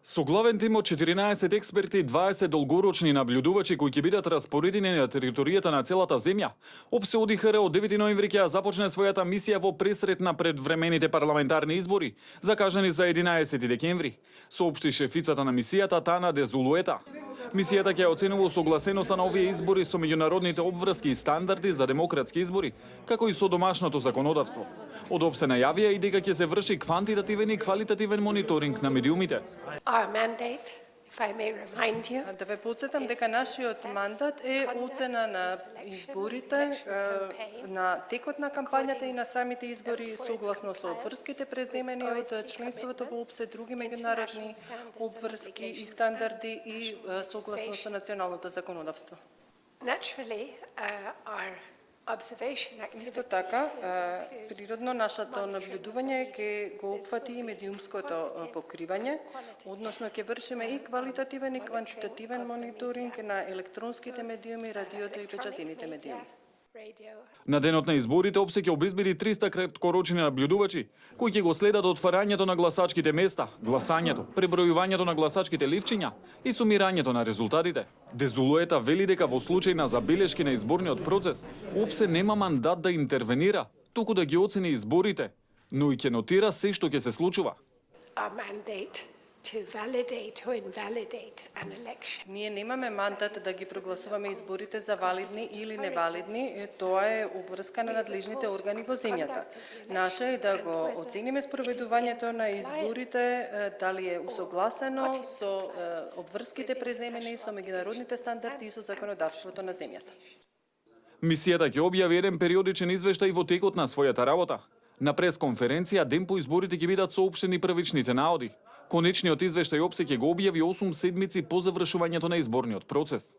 Со главен тим од 14 експерти и 20 долгорочни наблюдувачи кои ќе бидат распоредени на територијата на целата земја, ОПСЕ ОДИХР од 9 ноември ќе започне својата мисија во пресрет на предвремените парламентарни избори, закажани за 11 декември, соопшти шефицата на мисијата Тана Дезулуета. Мисијата ќе оценува согласеноста на овие избори со меѓународните обврски и стандарди за демократски избори, како и со домашното законодавство. Од ОПСЕ најавија и дека ќе се врши квантитативен и квалитативен мониторинг на медиумите. Our mandate, if I may remind you, Да ве подсетам дека нашиот мандат е оцена на изборите, на текот на кампањата и на самите избори согласно со обврските преземени од членството во ОПСЕ, други меѓународни обврски и стандарди и согласно со националното законодавство. naturally, our observation Исто activity така, природно нашето наблюдување ќе го опфати и медиумското покривање, односно ќе вршиме и квалитативен и квантитативен мониторинг на електронските медиуми, радиото и печатените медиуми. radio. На денот на изборите ОПСЕ ќе обезбеди 300 краткорочни наблюдувачи, кои ќе го следат отварањето на гласачките места, гласањето, пребројувањето на гласачките ливчиња и сумирањето на резултатите. Дезулуета вели дека во случај на забелешки на изборниот процес, ОПСЕ нема мандат да интервенира, туку да ги оцени изборите, но и ќе нотира се што ќе се случува. Our mandate to validate or invalidate an election. Ние немаме мандат да ги прогласуваме изборите за валидни или невалидни, тоа е обврска на надлежните органи во земјата. Наше е да го оцениме спроведувањето на изборите, дали е усогласено со обврските преземени, со меѓународните стандарди и со законодавството на земјата. Мисијата ќе објави еден периодичен извештај во текот на својата работа. На пресконференција ден по изборите ќе бидат соопштени првичните наоди. Конечниот извештај ОПСЕ ќе го објави 8 седмици по завршувањето на изборниот процес.